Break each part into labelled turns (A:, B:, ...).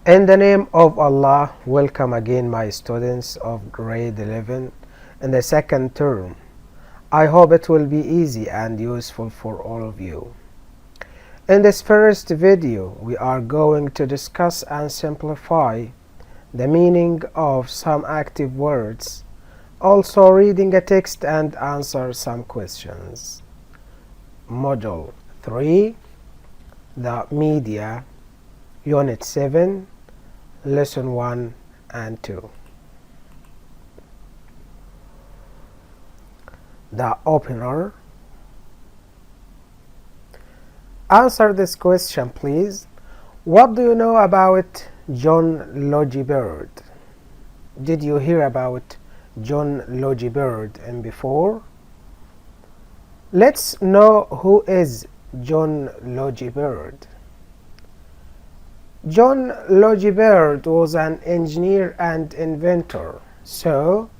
A: In the name of Allah, welcome again my students of grade 11 in the second term. I hope it will be easy and useful for all of you. In this first video, we are going to discuss and simplify the meaning of some active words, also reading a text and answer some questions. Module 3, the media, Unit 7, Lesson 1 and 2. The opener. Answer this question, please. What do you know about John Logie Baird? Did you hear about John Logie Baird before? Let's know who is John Logie Baird. John Logie Baird was an engineer and inventor. So,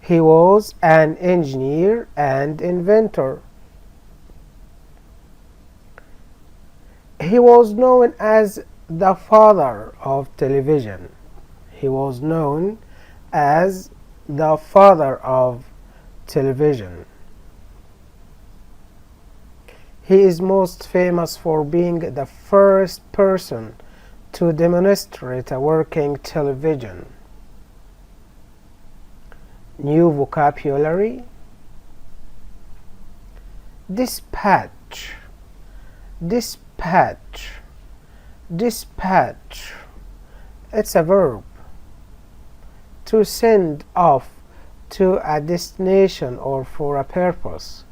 A: he was an engineer and inventor. He was known as the father of television. He was known as the father of television. He is most famous for being the first person to demonstrate a working television. New vocabulary. Dispatch, dispatch, dispatch. It's a verb. To send off to a destination or for a purpose.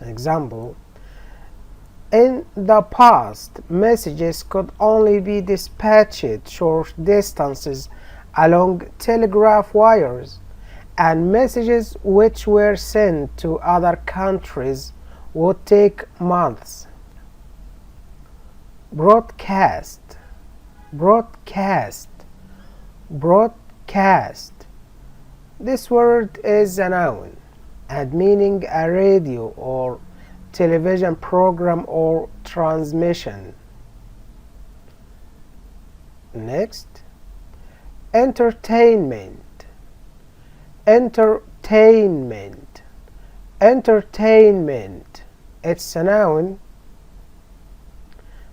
A: Example: in the past, messages could only be dispatched short distances along telegraph wires, and messages which were sent to other countries would take months. Broadcast, broadcast, broadcast. This word is a noun and meaning a radio or television program or transmission. Next, entertainment, entertainment, entertainment. It's a noun.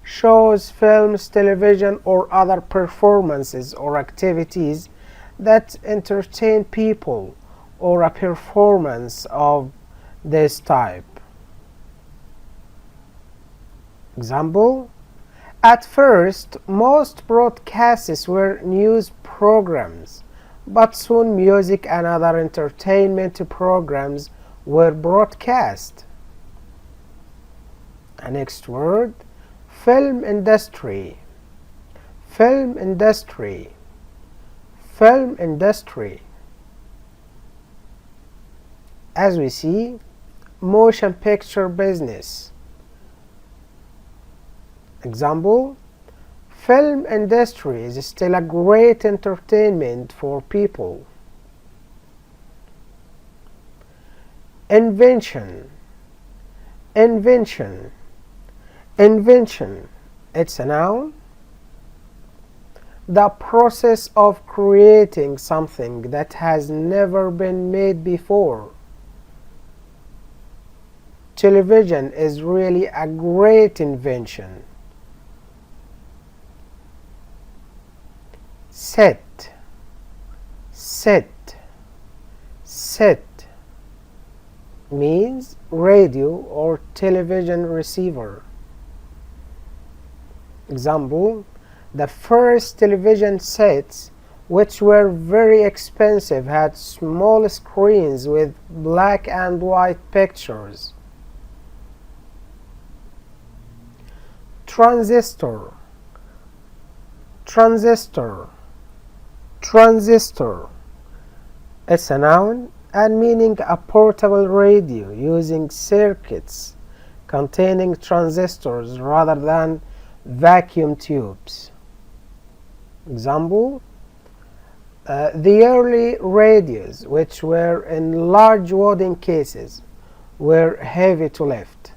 A: Shows, films, television, or other performances or activities that entertain people, or a performance of this type. Example: at first, most broadcasts were news programs, but soon music and other entertainment programs were broadcast. Next word, film industry, film industry, film industry. As we see, motion picture business. Example: film industry is still a great entertainment for people. Invention, invention, invention. It's a noun. The process of creating something that has never been made before. Television is really a great invention. Set, set, set means radio or television receiver. Example: the first television sets, which were very expensive, had small screens with black and white pictures. Transistor, transistor, transistor. It's a noun and meaning a portable radio using circuits containing transistors rather than vacuum tubes. Example: the early radios, which were in large wooden cases, were heavy to lift.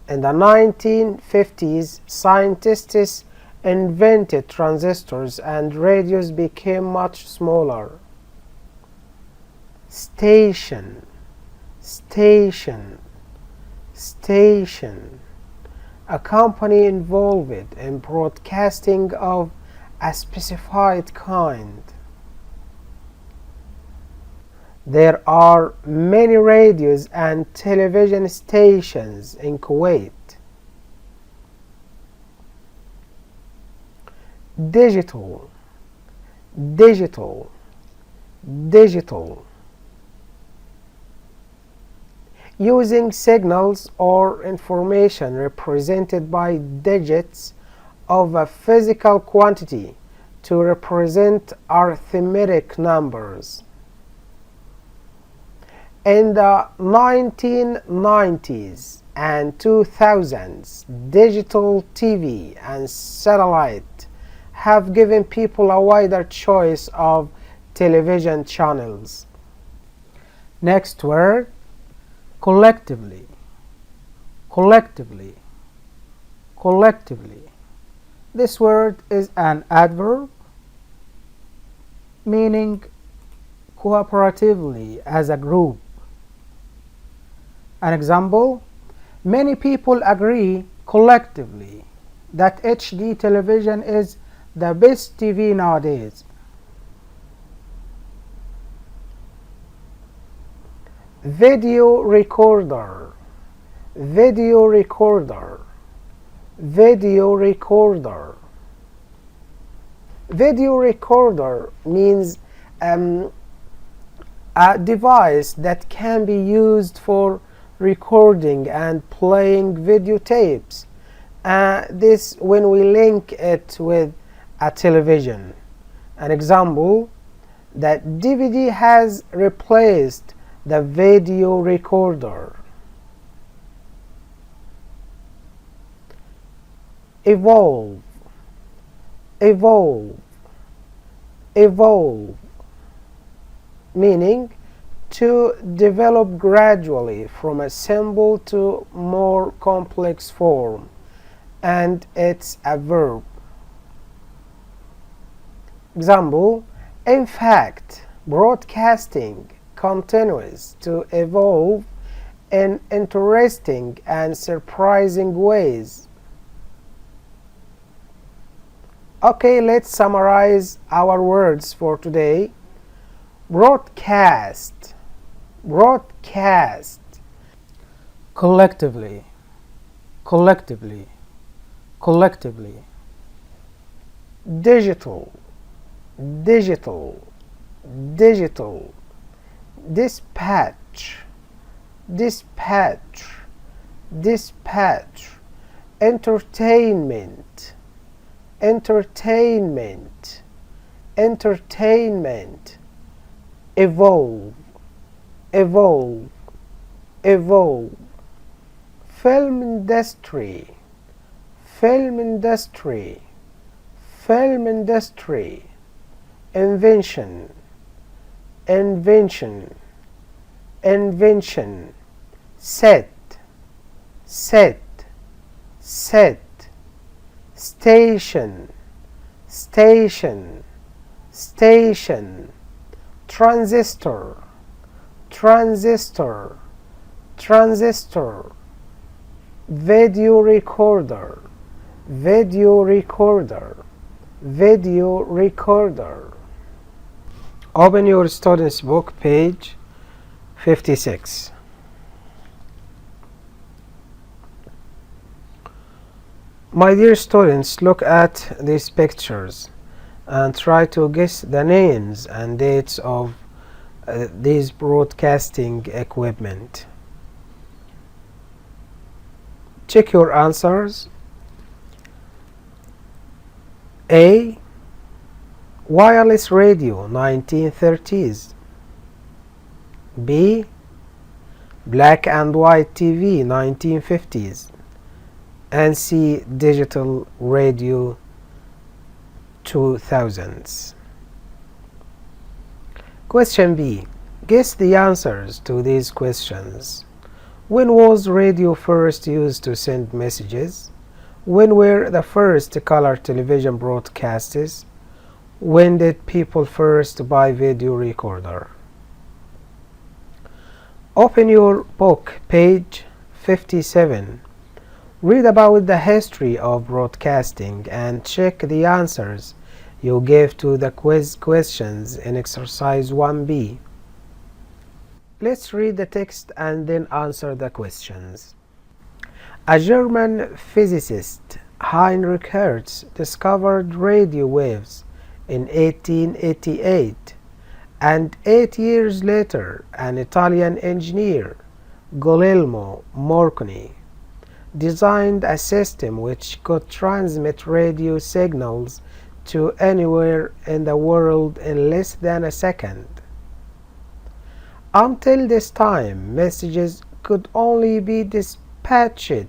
A: In the 1950s, scientists invented transistors and radios became much smaller. Station, station, station. A company involved in broadcasting of a specified kind. There are many radios and television stations in Kuwait. Digital, digital, digital. Using signals or information represented by digits of a physical quantity to represent arithmetic numbers. In the 1990s and 2000s, digital TV and satellite have given people a wider choice of television channels. Next word, collectively, collectively, collectively. This word is an adverb meaning cooperatively as a group. An example, many people agree collectively that HD television is the best TV nowadays. Video recorder, video recorder, video recorder. Video recorder means a device that can be used for recording and playing videotapes. This when we link it with a television. An example, that DVD has replaced the video recorder. Evolve, evolve, evolve, meaning to develop gradually from a simple to more complex form, and it's a verb. Example, in fact, broadcasting continues to evolve in interesting and surprising ways. Okay, let's summarize our words for today. Broadcast, broadcast. Collectively, collectively, collectively. Digital, digital, digital. Dispatch, dispatch, dispatch. Entertainment, entertainment, entertainment. Evolve, evolve, evolve. Film industry, film industry, film industry. Invention, invention, invention. Set, set, set. Station, station, station. Transistor, transistor, transistor. Video recorder, video recorder, video recorder. Open your student's book, page 56. My dear students, look at these pictures and try to guess the names and dates of these broadcasting equipment. Check your answers. A. Wireless radio, 1930s. B. Black and white TV, 1950s. And C. Digital radio, 2000s. Question B. Guess the answers to these questions. When was radio first used to send messages? When were the first color television broadcasts? When did people first buy video recorder? Open your book, page 57. Read about the history of broadcasting and check the answers you gave to the quiz questions in exercise 1B. Let's read the text and then answer the questions. A German physicist, Heinrich Hertz, discovered radio waves in 1888, and 8 years later an Italian engineer, Guglielmo Marconi, designed a system which could transmit radio signals to anywhere in the world in less than a second. Until this time, messages could only be dispatched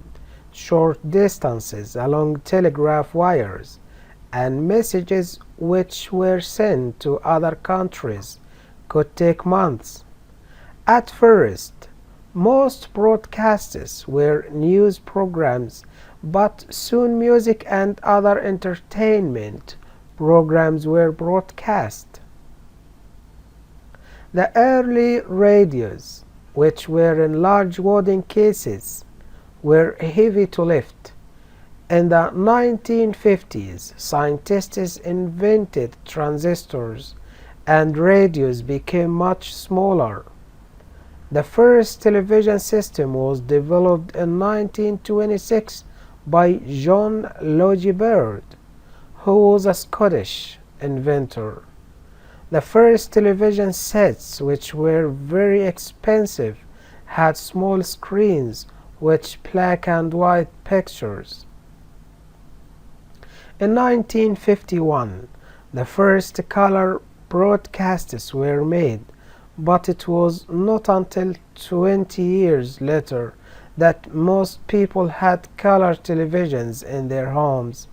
A: short distances along telegraph wires, and messages which were sent to other countries could take months. At first, most broadcasts were news programs, but soon music and other entertainment programs were broadcast. The early radios, which were in large wooden cases, were heavy to lift. In the 1950s, scientists invented transistors and radios became much smaller. The first television system was developed in 1926 by John Logie Baird, who was a Scottish inventor. The first television sets, which were very expensive, had small screens with black and white pictures. In 1951, the first color broadcasts were made, but it was not until 20 years later that most people had color televisions in their homes.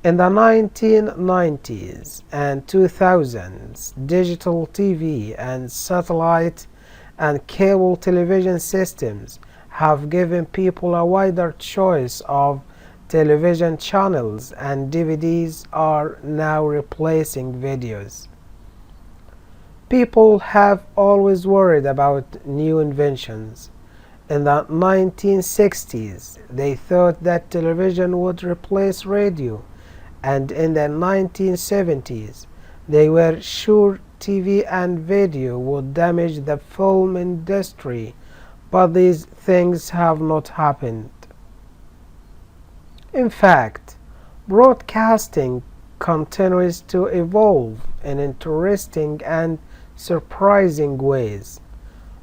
A: In the 1990s and 2000s, digital TV and satellite and cable television systems have given people a wider choice of television channels, and DVDs are now replacing videos. People have always worried about new inventions. In the 1960s, they thought that television would replace radio, and in the 1970s, they were sure TV and video would damage the film industry, but these things have not happened. In fact, broadcasting continues to evolve in interesting and surprising ways.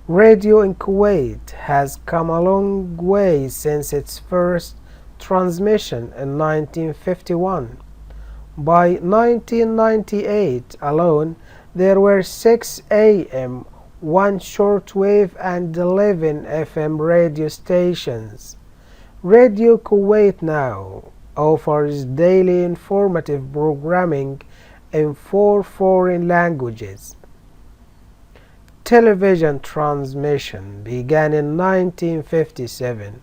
A: Radio in Kuwait has come a long way since its first transmission in 1951. By 1998 alone, there were 6 AM, 1 shortwave and 11 FM radio stations. Radio Kuwait now offers daily informative programming in 4 foreign languages. Television transmission began in 1957,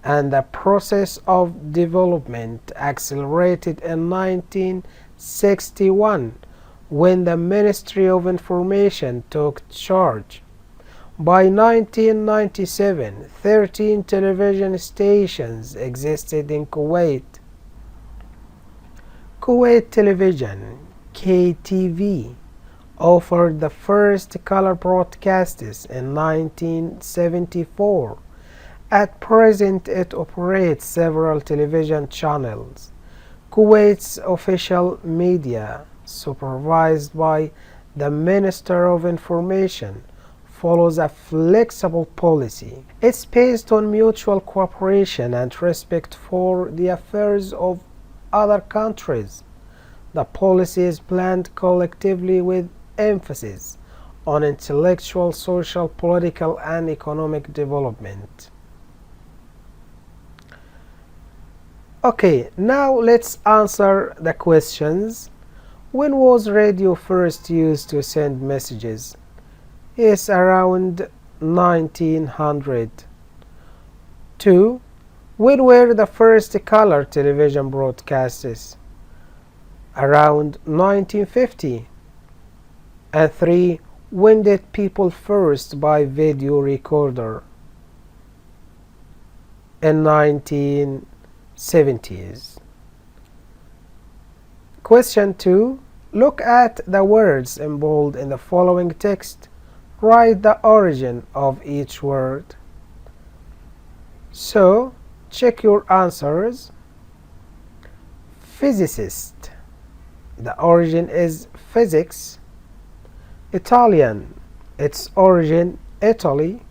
A: and the process of development accelerated in 1961 when the Ministry of Information took charge. By 1997, 13 television stations existed in Kuwait. Kuwait Television, KTV, offered the first color broadcasts in 1974. At present, it operates several television channels. Kuwait's official media, supervised by the Minister of Information, follows a flexible policy. It's based on mutual cooperation and respect for the affairs of other countries. The policy is planned collectively with emphasis on intellectual, social, political, and economic development. Okay, now let's answer the questions. When was radio first used to send messages? Yes, around 1900. 2. When were the first color television broadcasts? Around 1950. And 3. When did people first buy video recorder? In 1970s. Question 2. Look at the words in bold in the following text. Write the origin of each word. So, check your answers. Physicist. The origin is physics. Italian. Its origin Italy.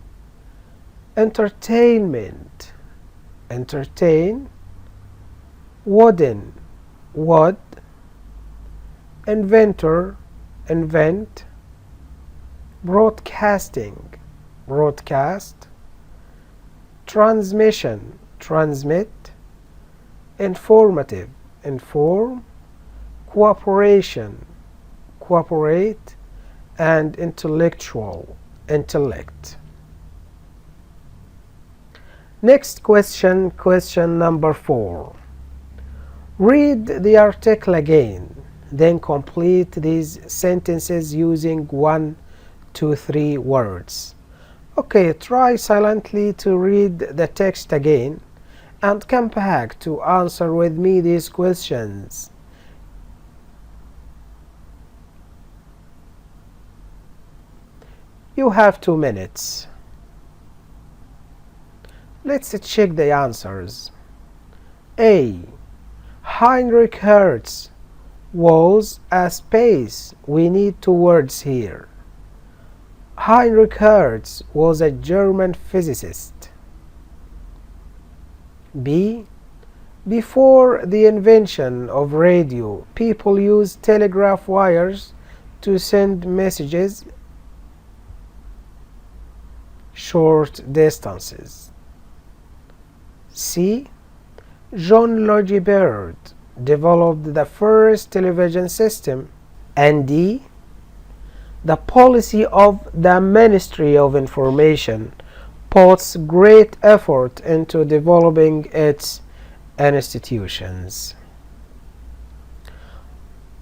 A: Entertainment. Entertain. Wooden. Wood. Inventor. Invent. Broadcasting. Broadcast. Transmission. Transmit. Informative. Inform. Cooperation. Cooperate. And intellectual. Intellect. Next question, question number 4. Read the article again, then complete these sentences using 1, 2, 3 words. Okay, try silently to read the text again and come back to answer with me these questions. You have 2 minutes. Let's check the answers. A. Heinrich Hertz was a space. We need 2 words here. Heinrich Hertz was a German physicist. B. Before the invention of radio, people used telegraph wires to send messages short distances. C. John Logie Baird developed the first television system. And D. The policy of the Ministry of Information puts great effort into developing its institutions.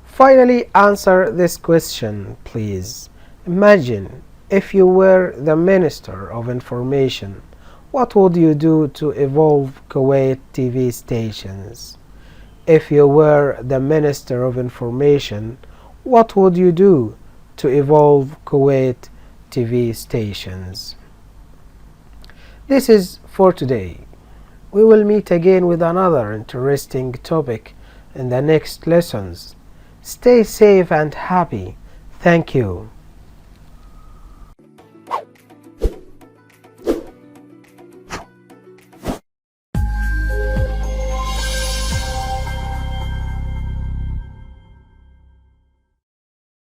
A: Finally, answer this question, please. Imagine if you were the Minister of Information, what would you do to evolve Kuwait TV stations? If you were the Minister of Information, what would you do to evolve Kuwait TV stations? This is for today. We will meet again with another interesting topic in the next lessons. Stay safe and happy. Thank you.